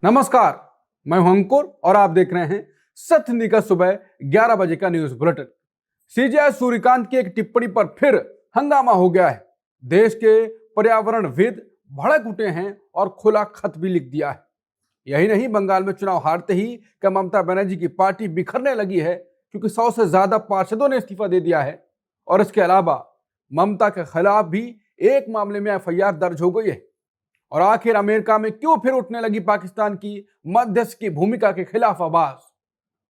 नमस्कार, मैं हूं अंकुर और आप देख रहे हैं सत्य हिंदी का सुबह 11 बजे का न्यूज बुलेटिन। सीजे सूर्यकांत की एक टिप्पणी पर फिर हंगामा हो गया है। देश के पर्यावरणविद भड़क उठे हैं और खुला खत भी लिख दिया है। यही नहीं, बंगाल में चुनाव हारते ही क्या ममता बनर्जी की पार्टी बिखरने लगी है, क्योंकि 100 से ज्यादा पार्षदों ने इस्तीफा दे दिया है। और इसके अलावा ममता के खिलाफ भी एक मामले में एफआईआर दर्ज हो गई है। और आखिर अमेरिका में क्यों फिर उठने लगी पाकिस्तान की मध्यस्थ की भूमिका के खिलाफ आवाज।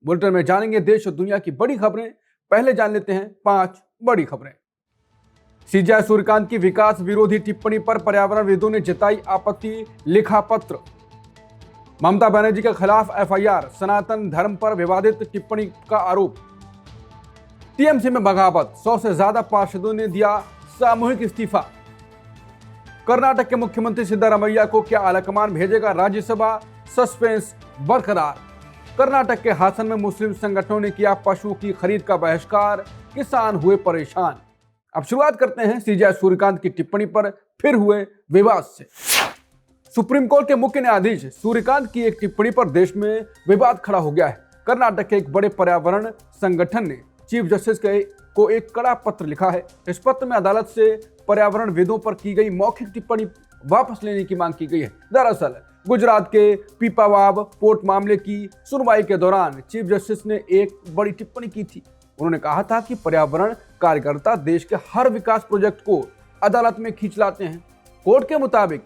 बुलेटिन में जानेंगे देश और दुनिया की बड़ी खबरें। पहले जान लेते हैं 5 बड़ी खबरें। सीजे सूर्यकांत की विकास विरोधी टिप्पणी पर पर्यावरणविदों ने जताई आपत्ति, लिखा पत्र। ममता बनर्जी के खिलाफ एफआईआर, सनातन धर्म पर विवादित टिप्पणी का आरोप। टीएमसी में बगावत, 100 से ज्यादा पार्षदों ने दिया सामूहिक इस्तीफा। कर्नाटक के मुख्यमंत्री सिद्धरामैया को क्या आलाकमान भेजेगा राज्यसभा, सस्पेंस बरकरार। कर्नाटक के हासन में मुस्लिम संगठनों ने किया पशुओं की खरीद का बहिष्कार, किसान हुए परेशान। अब शुरुआत करते हैं सीजे सूर्यकांत की टिप्पणी पर फिर हुए विवाद से। सुप्रीम कोर्ट के मुख्य न्यायाधीश सूर्यकांत की एक टिप्पणी पर देश में विवाद खड़ा हो गया है। कर्नाटक के एक बड़े पर्यावरण संगठन ने चीफ जस्टिस को एक कड़ा पत्र लिखा है। इस पत्र में अदालत से पर्यावरणविदों पर की गई मौखिक टिप्पणी वापस लेने की मांग की गई है। दरअसल गुजरात के पीपावाव पोर्ट मामले की सुनवाई के दौरान चीफ जस्टिस ने एक बड़ी टिप्पणी की थी। उन्होंने कहा था कि पर्यावरण कार्यकर्ता देश के हर विकास प्रोजेक्ट को अदालत में खींच लाते हैं। कोर्ट के मुताबिक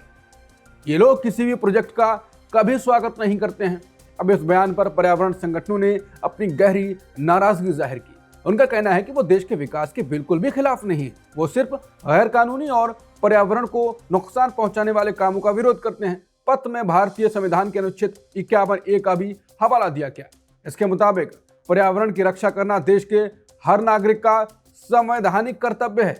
ये लोग किसी भी प्रोजेक्ट का कभी स्वागत नहीं करते हैं। अब इस बयान पर पर्यावरण संगठनों ने अपनी गहरी नाराजगी जाहिर की। उनका कहना है कि वो देश के विकास के बिल्कुल भी खिलाफ नहीं है, वो सिर्फ गैर कानूनी और पर्यावरण को नुकसान पहुंचाने वाले कामों का विरोध करते हैं। पत्र में भारतीय संविधान के अनुच्छेद 51A का भी हवाला दिया गया। इसके मुताबिक पर्यावरण की रक्षा करना देश के हर नागरिक का संवैधानिक कर्तव्य है।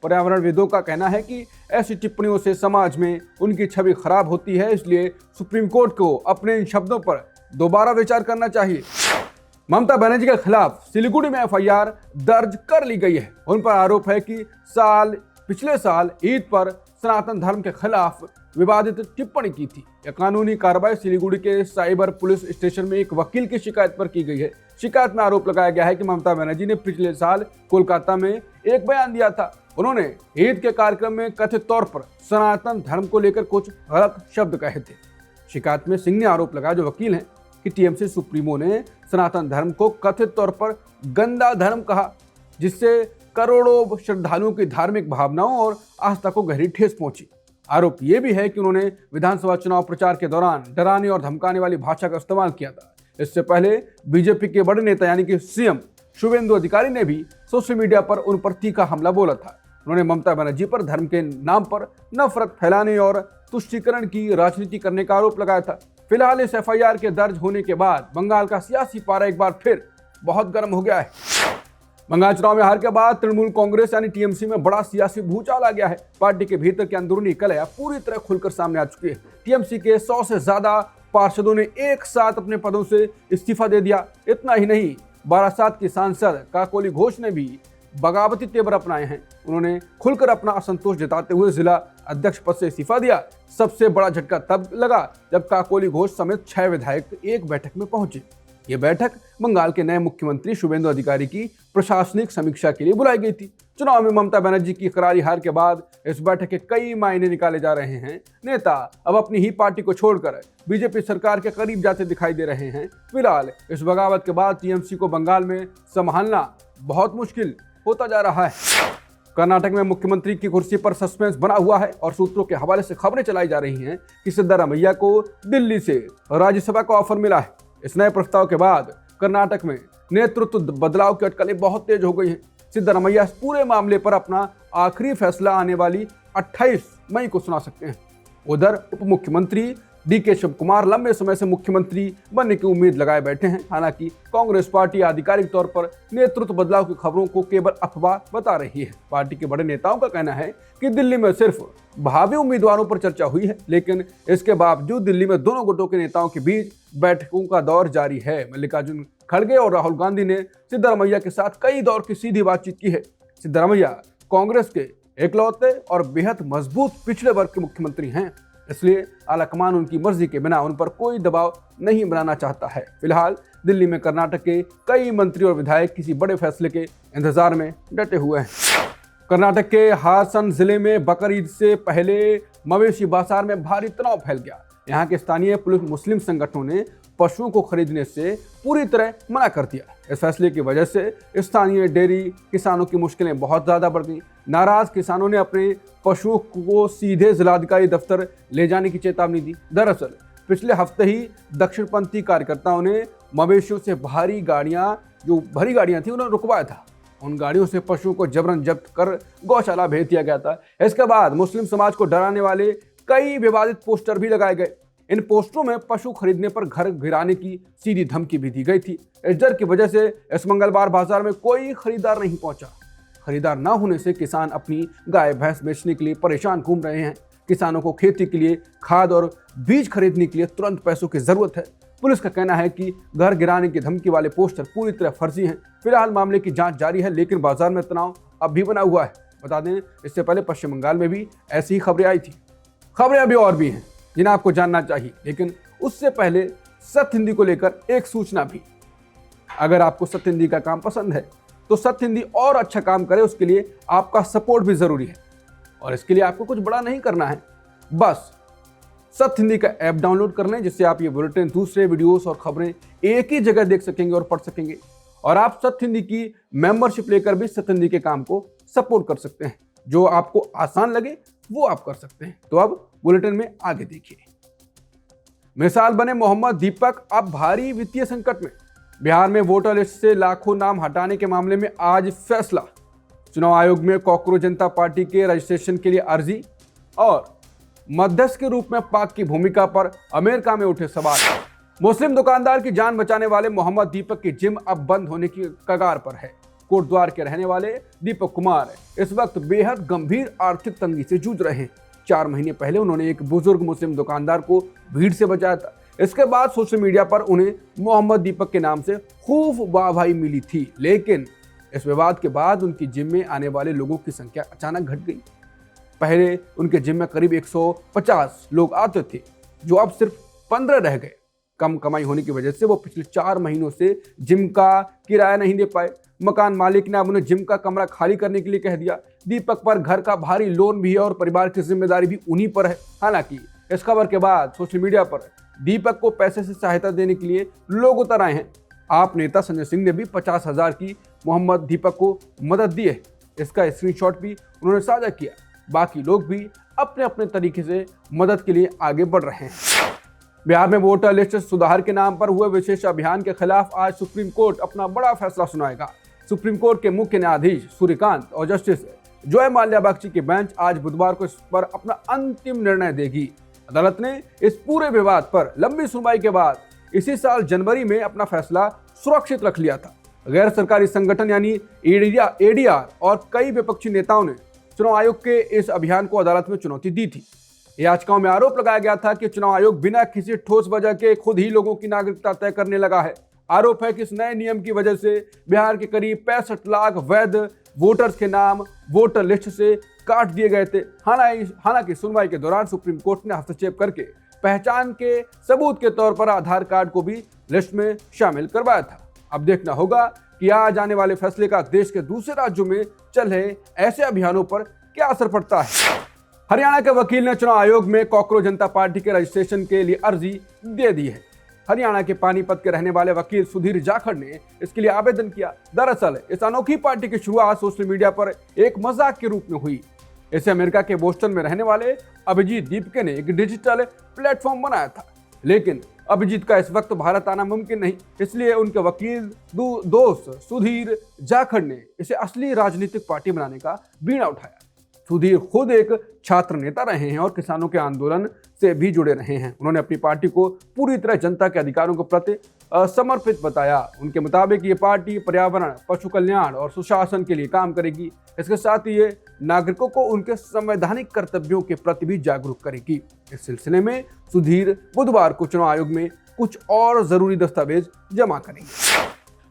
पर्यावरणविदों का कहना है कि ऐसी टिप्पणियों से समाज में उनकी छवि खराब होती है, इसलिए सुप्रीम कोर्ट को अपने इन शब्दों पर दोबारा विचार करना चाहिए। ममता बनर्जी के खिलाफ सिलीगुड़ी में एफआईआर दर्ज कर ली गई है। उन पर आरोप है कि पिछले साल ईद पर सनातन धर्म के खिलाफ विवादित टिप्पणी की थी। यह कानूनी कार्रवाई सिलीगुड़ी के साइबर पुलिस स्टेशन में एक वकील की शिकायत पर की गई है। शिकायत में आरोप लगाया गया है कि ममता बनर्जी ने पिछले साल कोलकाता में एक बयान दिया था। उन्होंने ईद के कार्यक्रम में कथित तौर पर सनातन धर्म को लेकर कुछ गलत शब्द कहे थे। शिकायत में सिंह ने आरोप लगाया, जो वकील हैं, कि टीएमसी सुप्रीमो ने सनातन धर्म को कथित तौर पर गंदा धर्म कहा, जिससे करोड़ों श्रद्धालुओं की धार्मिक भावनाओं और आस्था को गहरी ठेस पहुंची। आरोप यह भी है कि उन्होंने विधानसभा चुनाव प्रचार के दौरान डराने और धमकाने वाली भाषा का इस्तेमाल किया था। इससे पहले बीजेपी के बड़े नेता यानी कि सीएम शुवेंदु अधिकारी ने भी सोशल मीडिया पर उन पर तीखा हमला बोला था। उन्होंने ममता बनर्जी पर धर्म के नाम पर नफरत फैलाने और तुष्टीकरण की राजनीति करने का आरोप लगाया था। फिलहाल इस एफआईआर के दर्ज होने के बाद बंगाल का सियासी पारा एक बार फिर बहुत गर्म हो गया है। बंगाल चुनाव में हार के बाद तृणमूल कांग्रेस यानी टीएमसी में बड़ा सियासी भूचाल आ गया है। पार्टी के भीतर की अंदरूनी कलह पूरी तरह खुलकर सामने आ चुकी है। टीएमसी के 100 से ज्यादा पार्षदों ने एक साथ अपने पदों से इस्तीफा दे दिया। इतना ही नहीं, बारासात की सांसद काकोली घोष ने भी बगावती तेवर अपनाए हैं। उन्होंने खुलकर अपना असंतोष जताते हुए जिला अध्यक्ष पद से इस्तीफा दिया। सबसे बड़ा झटका तब लगा जब काकोली घोष समेत 6 विधायक एक बैठक में पहुंचे। ये बैठक बंगाल के नए मुख्यमंत्री शुवेंदु अधिकारी की प्रशासनिक समीक्षा के लिए बुलाई गई थी। चुनाव में ममता बनर्जी की करारी हार के बाद इस बैठक के कई मायने निकाले जा रहे हैं। नेता अब अपनी ही पार्टी को छोड़कर बीजेपी सरकार के करीब जाते दिखाई दे रहे हैं। फिलहाल इस बगावत के बाद टीएमसी को बंगाल में संभालना बहुत मुश्किल होता जा रहा है। कर्नाटक में मुख्यमंत्री की कुर्सी पर सस्पेंस बना हुआ है और सूत्रों के हवाले से खबरें चलाई जा रही हैं कि सिद्धरामैया को दिल्ली से राज्यसभा का ऑफर मिला है। इस नए प्रस्ताव के बाद कर्नाटक में नेतृत्व बदलाव की अटकलें बहुत तेज हो गई हैं। सिद्धरामैया इस पूरे मामले पर अपना आखिरी फैसला आने वाली 28 मई को सुना सकते हैं। उधर उप मुख्यमंत्री डीके शिवकुमार लंबे समय से मुख्यमंत्री बनने की उम्मीद लगाए बैठे हैं। हालांकि कांग्रेस पार्टी आधिकारिक तौर पर नेतृत्व बदलाव की खबरों को केवल अफवाह बता रही है। पार्टी के बड़े नेताओं का कहना है कि दिल्ली में सिर्फ भावी उम्मीदवारों पर चर्चा हुई है, लेकिन इसके बावजूद दिल्ली में दोनों गुटों के नेताओं के बीच बैठकों का दौर जारी है। मल्लिकार्जुन खड़गे और राहुल गांधी ने सिद्धरामैया के साथ कई दौर की सीधी बातचीत की है। सिद्धरामैया कांग्रेस के इकलौते और बेहद मजबूत पिछड़े वर्ग के मुख्यमंत्री हैं। इसलिए आलाकमान उनकी मर्जी के बिना उन पर कोई दबाव नहीं बनाना चाहता है। फिलहाल दिल्ली में कर्नाटक के कई मंत्री और विधायक किसी बड़े फैसले के इंतजार में डटे हुए हैं। कर्नाटक के हासन जिले में बकर ईद से पहले मवेशी बाजार में भारी तनाव फैल गया। यहाँ के स्थानीय पुलिस मुस्लिम संगठनों ने पशुओं को खरीदने से पूरी तरह मना कर दिया। इस फैसले की वजह से स्थानीय डेयरी किसानों की मुश्किलें बहुत ज्यादा बढ़ गई। नाराज किसानों ने अपने पशुओं को सीधे जिलाधिकारी दफ्तर ले जाने की चेतावनी दी। दरअसल पिछले हफ्ते ही दक्षिणपंथी कार्यकर्ताओं ने मवेशियों से भारी गाड़ियां थी उन्हें रुकवाया था। उन गाड़ियों से पशुओं को जबरन जब्त कर गौशाला भेज दिया गया था। इसके बाद मुस्लिम समाज को डराने वाले कई विवादित पोस्टर भी लगाए गए। इन पोस्टरों में पशु खरीदने पर घर गिराने की सीधी धमकी भी दी गई थी। इस डर की वजह से इस मंगलवार बाजार में कोई खरीदार नहीं पहुंचा। खरीदार न होने से किसान अपनी गाय भैंस बेचने के लिए परेशान घूम रहे हैं। किसानों को खेती के लिए खाद और बीज खरीदने के लिए तुरंत पैसों की जरूरत है। पुलिस का कहना है कि घर गिराने की धमकी वाले पोस्टर पूरी तरह फर्जी हैं। फिलहाल मामले की जांच जारी है, लेकिन बाजार में तनाव अब भी बना हुआ है। बता दें, इससे पहले पश्चिम बंगाल में भी ऐसी ही खबरें आई थी। खबरें अभी और भी हैं जिन्हें आपको जानना चाहिए, लेकिन उससे पहले सत्य हिंदी को लेकर एक सूचना भी। अगर आपको सत्य हिंदी का काम पसंद है तो सत्य हिंदी और अच्छा काम करे, उसके लिए आपका सपोर्ट भी जरूरी है। और इसके लिए आपको कुछ बड़ा नहीं करना है, बस सत्य हिंदी का ऐप डाउनलोड कर लें, जिससे आप ये बुलेटिन, दूसरे वीडियोस और खबरें एक ही जगह देख सकेंगे और पढ़ सकेंगे। और आप सत्य हिंदी की मेंबरशिप लेकर भी सत्य हिंदी के काम को सपोर्ट कर सकते हैं। जो आपको आसान लगे वो आप कर सकते हैं। तो अब बुलेटिन में आगे देखिए। मिसाल बने मोहम्मद दीपक अब भारी वित्तीय संकट में। बिहार में वोटर लिस्ट से लाखों नाम हटाने के मामले में आज फैसला। चुनाव आयोग में कॉकरोच जनता पार्टी के रजिस्ट्रेशन के लिए अर्जी और मध्यस्थ के रूप में पाक की भूमिका पर अमेरिका में उठे सवाल। मुस्लिम दुकानदार की जान बचाने वाले मोहम्मद दीपक की जिम अब बंद होने की कगार पर है। कोटद्वार के रहने वाले दीपक कुमार इस वक्त बेहद गंभीर आर्थिक तंगी से जूझ रहे हैं। 4 महीने पहले उन्होंने एक बुजुर्ग मुस्लिम दुकानदार को भीड़ से बचाया था। इसके बाद सोशल मीडिया पर उन्हें मोहम्मद दीपक के नाम से खूब वाहवाही मिली थी, लेकिन इस विवाद के बाद उनकी जिम में आने वाले लोगों की संख्या अचानक घट गई। पहले उनके जिम में करीब 150 लोग आते थे, जो अब सिर्फ 15 रह गए। कम कमाई होने की वजह से वो पिछले 4 महीनों से जिम का किराया नहीं दे पाए। मकान मालिक ने अब उन्हें जिम का कमरा खाली करने के लिए कह दिया। दीपक पर घर का भारी लोन भी है और परिवार की जिम्मेदारी भी उन्हीं पर है। हालांकि इस खबर के बाद सोशल मीडिया पर दीपक को पैसे से सहायता देने के लिए लोग उतर आए हैं। आप नेता संजय सिंह ने भी 50,000 की मोहम्मद दीपक को मदद दी है। इसका स्क्रीनशॉट भी उन्होंने साझा किया। बाकी लोग भी अपने अपने तरीके से मदद के लिए आगे बढ़ रहे हैं। बिहार में वोटर लिस्ट सुधार के नाम पर हुए विशेष अभियान के खिलाफ आज सुप्रीम कोर्ट अपना बड़ा फैसला सुनाएगा। सुप्रीम कोर्ट के मुख्य न्यायाधीश सूर्यकांत और जस्टिस जॉय माल्या बागची की बेंच आज बुधवार को इस पर अपना अंतिम निर्णय देगी। अदालत ने इस पूरे विवाद पर लंबी सुनवाई के बाद इसी साल जनवरी में अपना फैसला सुरक्षित रख लिया था। गैर सरकारी संगठन यानी एडीआर और कई विपक्षी नेताओं ने चुनाव आयोग के इस अभियान को अदालत में चुनौती दी थी। याचिकाओं में आरोप लगाया गया था कि चुनाव आयोग बिना किसी ठोस वजह के खुद ही लोगों की नागरिकता तय करने लगा है। आरोप है कि इस नए नियम की वजह से बिहार के करीब 65 लाख वैध वोटर्स के नाम वोटर लिस्ट से काट दिए गए थे। हालांकि सुनवाई के दौरान सुप्रीम कोर्ट ने हस्तक्षेप करके पहचान के सबूत के तौर पर आधार कार्ड को भी लिस्ट में शामिल करवाया था। अब देखना होगा कि आज आने वाले फैसले का देश के दूसरे राज्यों में चल रहे ऐसे अभियानों पर क्या असर पड़ता है। हरियाणा के वकील ने चुनाव आयोग में कॉकरोच जनता पार्टी के रजिस्ट्रेशन के लिए अर्जी दे दी है। हरियाणा के पानीपत के रहने वाले वकील सुधीर जाखड़ ने इसके लिए आवेदन किया। दरअसल इस अनोखी पार्टी की शुरुआत सोशल मीडिया पर एक मजाक के रूप में हुई। इसे अमेरिका के बोस्टन में रहने वाले अभिजीत दीपके ने एक डिजिटल प्लेटफॉर्म बनाया था, लेकिन अभिजीत का इस वक्त भारत आना मुमकिन नहीं, इसलिए उनके वकील दोस्त सुधीर जाखड़ ने इसे असली राजनीतिक पार्टी बनाने का बीड़ा उठाया। सुधीर खुद एक छात्र नेता रहे हैं और किसानों के आंदोलन से भी जुड़े रहे हैं। उन्होंने अपनी पार्टी को पूरी तरह जनता के अधिकारों के प्रति समर्पित बताया। उनके मुताबिक ये पार्टी पर्यावरण, पशु कल्याण और सुशासन के लिए काम करेगी। इसके साथ ही ये नागरिकों को उनके संवैधानिक कर्तव्यों के प्रति भी जागरूक करेगी। इस सिलसिले में सुधीर बुधवार को चुनाव आयोग में कुछ और जरूरी दस्तावेज जमा करेंगे।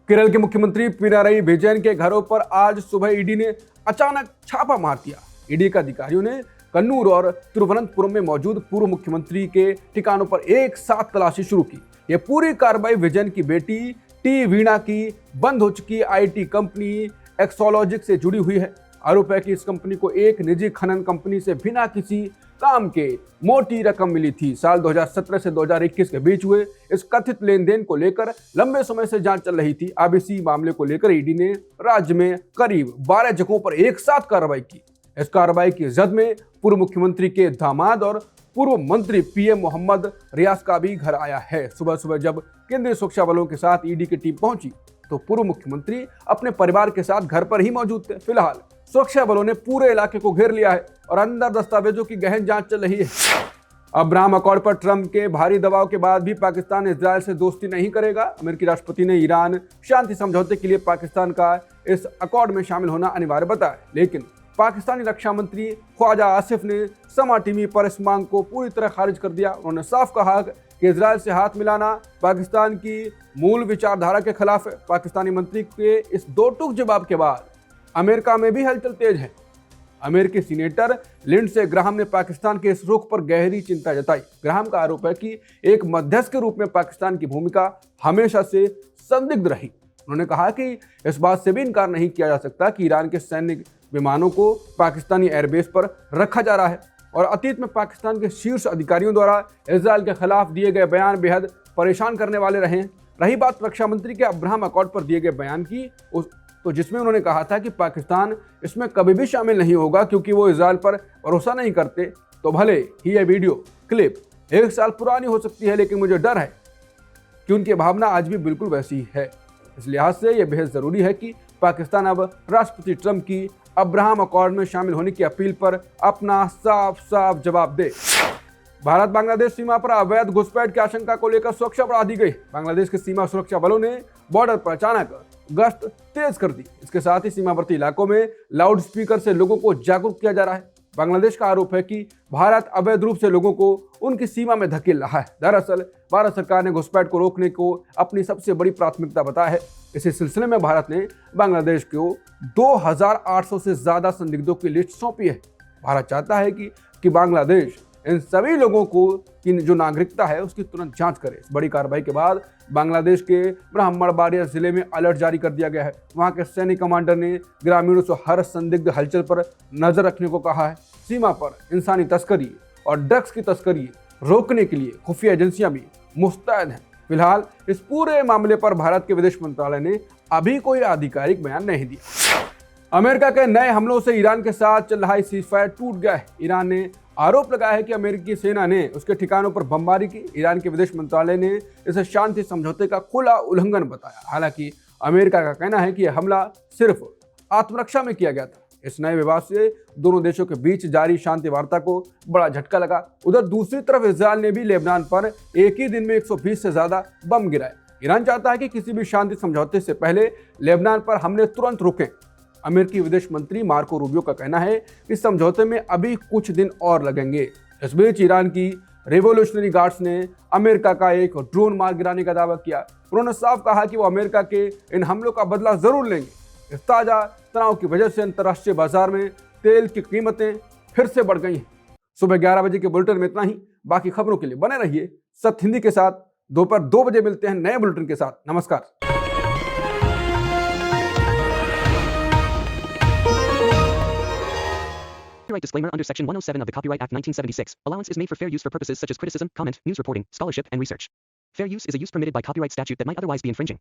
केरल के मुख्यमंत्री पिनाराई विजयन के घरों पर आज सुबह ईडी ने अचानक छापा मार दिया। ईडी के अधिकारियों ने कन्नूर और तिरुवनंतपुरम में मौजूद पूर्व मुख्यमंत्री के ठिकानों पर एक साथ तलाशी शुरू की। यह पूरी कार्रवाई विजन की बेटी टी वीणा की बंद हो चुकी आईटी कंपनी एक्सोलॉजिक से जुड़ी हुई है। आरोप है कि इस कंपनी को एक निजी खनन कंपनी से बिना किसी काम के मोटी रकम मिली थी। साल 2017 से 2021 के बीच हुए इस कथित लेन देन को लेकर लंबे समय से जांच चल रही थी। अब इसी मामले को लेकर ईडी ने राज्य में करीब 12 जगहों पर एक साथ कार्रवाई की। इस कार्रवाई की जद में पूर्व मुख्यमंत्री के दामाद और पूर्व मंत्री पीएम मोहम्मद रियाज का भी घर आया है। सुबह सुबह जब केंद्रीय सुरक्षा बलों के साथ ईडी की टीम पहुंची तो पूर्व मुख्यमंत्री अपने परिवार के साथ घर पर ही मौजूद थे। फिलहाल सुरक्षा बलों ने पूरे इलाके को घेर लिया है और अंदर दस्तावेजों की गहन जांच चल रही है। अब्राहम अकॉर्ड पर ट्रंप के भारी दबाव के बाद भी पाकिस्तान इजरायल से दोस्ती नहीं करेगा। अमेरिकी राष्ट्रपति ने ईरान शांति समझौते के लिए पाकिस्तान का इस अकॉर्ड में शामिल होना अनिवार्य बताया, लेकिन पाकिस्तानी रक्षा मंत्री ख्वाजा आसिफ ने समा टीवी पर इस मांग को पूरी तरह खारिज कर दिया। उन्होंने साफ कहा कि इजरायल से हाथ मिलाना पाकिस्तान की मूल विचारधारा के खिलाफ है। पाकिस्तानी मंत्री के इस दो टूक जवाब के बाद अमेरिका में भी हलचल तेज है। अमेरिकी सीनेटर लिंडसे ग्राहम ने पाकिस्तान के इस रुख पर गहरी चिंता जताई। ग्राहम का आरोप है कि एक मध्यस्थ के रूप में पाकिस्तान की भूमिका हमेशा से संदिग्ध रही। उन्होंने कहा कि इस बात से भी इनकार नहीं किया जा सकता कि ईरान के सैन्य विमानों को पाकिस्तानी एयरबेस पर रखा जा रहा है और अतीत में पाकिस्तान के शीर्ष अधिकारियों द्वारा इजरायल के खिलाफ दिए गए बयान बेहद परेशान करने वाले रहे। रही बात रक्षा मंत्री के अब्राहम अकॉर्ड पर दिए गए बयान की, तो जिसमें उन्होंने कहा था कि पाकिस्तान इसमें कभी भी शामिल नहीं होगा क्योंकि वो इजरायल पर भरोसा नहीं करते। तो भले ही यह वीडियो क्लिप 1 साल पुरानी हो सकती है, लेकिन मुझे डर है कि उनकी भावना आज भी बिल्कुल वैसी ही है। इस लिहाज से यह बेहद जरूरी है कि पाकिस्तान अब राष्ट्रपति ट्रंप की अब्राहम अकॉर्ड में शामिल होने की अपील पर अपना साफ साफ जवाब दे। भारत बांग्लादेश सीमा पर अवैध घुसपैठ की आशंका को लेकर सुरक्षा बढ़ा दी गई। बांग्लादेश के सीमा सुरक्षा बलों ने बॉर्डर पर अचानक गश्त तेज कर दी। इसके साथ ही सीमावर्ती इलाकों में लाउड स्पीकर से लोगों को जागरूक किया जा रहा है। बांग्लादेश का आरोप है कि भारत अवैध रूप से लोगों को उनकी सीमा में धकेल रहा है। दरअसल भारत सरकार ने घुसपैठ को रोकने को अपनी सबसे बड़ी प्राथमिकता बताया है। इसी सिलसिले में भारत ने बांग्लादेश को 2800 से ज्यादा संदिग्धों की लिस्ट सौंपी है। भारत चाहता है कि बांग्लादेश इन सभी लोगों को की जो नागरिकता है उसकी तुरंत जांच करे। इस बड़ी कार्रवाई के बाद बांग्लादेश के ब्राह्मणबाड़िया जिले में अलर्ट जारी कर दिया गया है। वहां के सैनिक कमांडर ने ग्रामीणों से हर संदिग्ध हलचल पर नजर रखने को कहा है। सीमा पर इंसानी तस्करी और ड्रग्स की तस्करी रोकने के लिए खुफिया एजेंसियां भी मुस्तैद हैं। फिलहाल इस पूरे मामले पर भारत के विदेश मंत्रालय ने अभी कोई आधिकारिक बयान नहीं दिया। अमेरिका के नए हमलों से ईरान के साथ चल रहा सीजफायर टूट गया है। ईरान ने आरोप लगाया है कि अमेरिकी सेना ने उसके ठिकानों पर बमबारी की। ईरान के विदेश मंत्रालय ने इसे शांति समझौते का खुला उल्लंघन बताया। हालांकि अमेरिका का कहना है कि यह हमला सिर्फ आत्मरक्षा में किया गया था। इस नए विवाद से दोनों देशों के बीच जारी शांति वार्ता को बड़ा झटका लगा। उधर दूसरी तरफ इजरायल ने भी लेबनान पर एक ही दिन में 120 से ज्यादा बम गिराए। ईरान चाहता है कि किसी भी शांति समझौते से पहले लेबनान पर हमले तुरंत रुकें। अमेरिकी विदेश मंत्री मार्को रूबियो का कहना है कि समझौते में अभी कुछ दिन और लगेंगे। इस बीच ईरान की रेवोल्यूशनरी गार्ड्स ने अमेरिका का एक ड्रोन मार गिराने का दावा किया। उन्होंने साफ कहा कि वो अमेरिका के इन हमलों का बदला जरूर लेंगे। इस ताजा तनाव की वजह से अंतर्राष्ट्रीय बाजार में तेल की कीमतें फिर से बढ़ गई हैं। सुबह 11 बजे के बुलेटिन में इतना ही। बाकी खबरों के लिए बने रहिए सत्य हिंदी के साथ। दोपहर 2 बजे मिलते हैं नए बुलेटिन के साथ। नमस्कार। Copyright disclaimer under Section 107 of the Copyright Act 1976. Allowance is made for fair use for purposes such as criticism, comment, news reporting, scholarship, and research. Fair use is a use permitted by copyright statute that might otherwise be infringing.